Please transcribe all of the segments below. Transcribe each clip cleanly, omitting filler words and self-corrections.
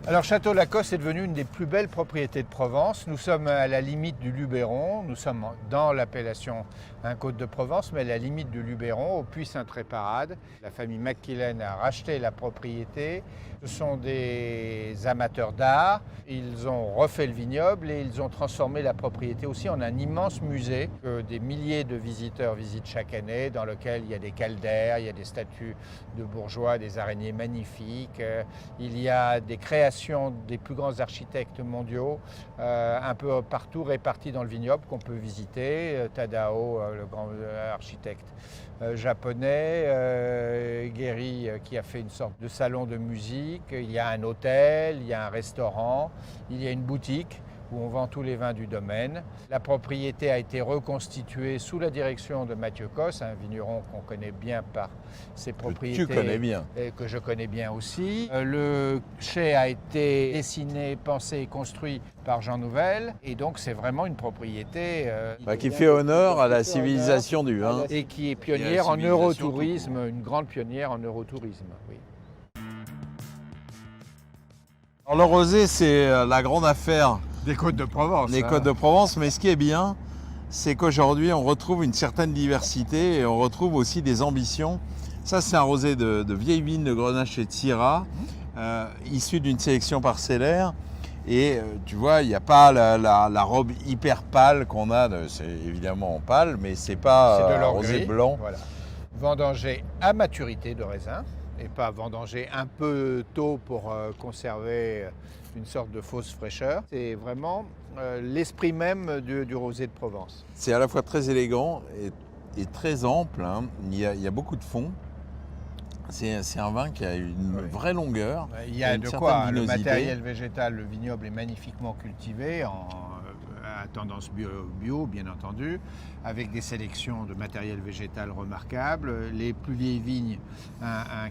Alors Château Lacoste est devenu une des plus belles propriétés de Provence. Nous sommes à la limite du Luberon, nous sommes dans l'appellation Côte-de-Provence, mais à la limite du Luberon, au Puy Saint-Tréparade. La famille McKillen a racheté la propriété. Ce sont des amateurs d'art. Ils ont refait le vignoble et ils ont transformé la propriété aussi en un immense musée que des milliers de visiteurs visitent chaque année, dans lequel il y a des caldaires, il y a des statues de bourgeois, des araignées magnifiques, il y a des créations des plus grands architectes mondiaux, un peu partout répartis dans le vignoble qu'on peut visiter. Tadao, le grand architecte japonais, Gehry qui a fait une sorte de salon de musique, il y a un hôtel, il y a un restaurant, il y a une boutique où on vend tous les vins du domaine. La propriété a été reconstituée sous la direction de Mathieu Cos, un vigneron qu'on connaît bien par ses propriétés. Que tu connais bien. Et que je connais bien aussi. Le chai a été dessiné, pensé et construit par Jean Nouvel. Et donc c'est vraiment une propriété qui fait honneur à la civilisation du vin. Et qui est pionnière en eurotourisme, une grande pionnière en eurotourisme. Oui. Alors le rosé, c'est la grande affaire des Côtes de Provence. Les Côtes de Provence, mais ce qui est bien, c'est qu'aujourd'hui on retrouve une certaine diversité et on retrouve aussi des ambitions. Ça, c'est un rosé de vieille vigne de Grenache et de Syrah, issu d'une sélection parcellaire. Et tu vois, il n'y a pas la robe hyper pâle qu'on a, c'est évidemment pâle, mais c'est pas un rosé blanc. Voilà. Vendangé à maturité de raisin, et pas vendangé un peu tôt pour conserver une sorte de fausse fraîcheur. C'est vraiment l'esprit même du rosé de Provence. C'est à la fois très élégant et très ample, hein. Il y a beaucoup de fond. C'est un vin qui a une vraie longueur. Il y a de quoi, le matériel végétal, le vignoble est magnifiquement cultivé à tendance bio, bien entendu, avec des sélections de matériel végétal remarquables. Les plus vieilles vignes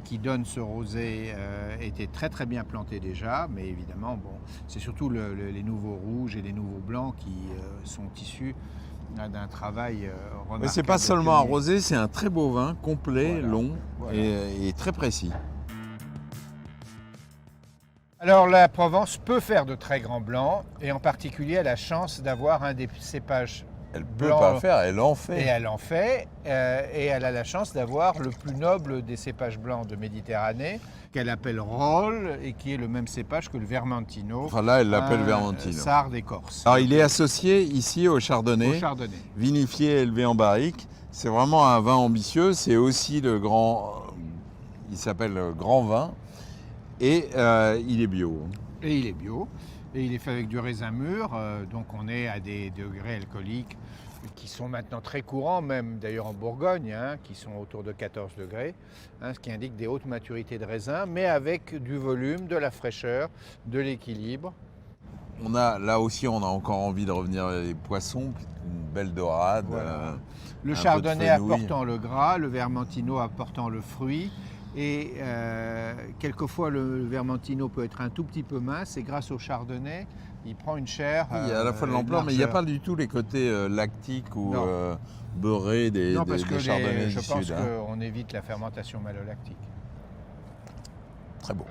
qui donnent ce rosé étaient très très bien plantées déjà, mais évidemment, bon, c'est surtout les nouveaux rouges et les nouveaux blancs qui sont issus d'un travail remarquable. Mais c'est pas seulement un rosé, c'est un très beau vin, complet, long et très précis. Alors la Provence peut faire de très grands blancs et en particulier elle a la chance d'avoir un des cépages Elle peut pas faire, elle en fait. Et elle en fait et elle a la chance d'avoir le plus noble des cépages blancs de Méditerranée qu'elle appelle Rolle et qui est le même cépage que le Vermentino. Enfin là elle l'appelle Vermentino. Sarde et Corse. Alors il est associé ici au Chardonnay. Vinifié et élevé en barrique. C'est vraiment un vin ambitieux, c'est aussi le grand, il s'appelle le grand vin. Et il est bio. Et il est bio. Et il est fait avec du raisin mûr. Donc on est à des degrés alcooliques qui sont maintenant très courants, même d'ailleurs en Bourgogne, qui sont autour de 14 degrés, ce qui indique des hautes maturités de raisin, mais avec du volume, de la fraîcheur, de l'équilibre. Là aussi, on a encore envie de revenir à les poissons, une belle dorade. Voilà. Le Chardonnay apportant le gras, le Vermentino apportant le fruit. Et quelquefois, le Vermentino peut être un tout petit peu mince et grâce au Chardonnay, il prend une chair. Il y a à la fois de l'ampleur, mais il n'y a pas du tout les côtés lactiques ou beurrés des Chardonnays du Sud. Je pense qu'on évite la fermentation malolactique. Très beau.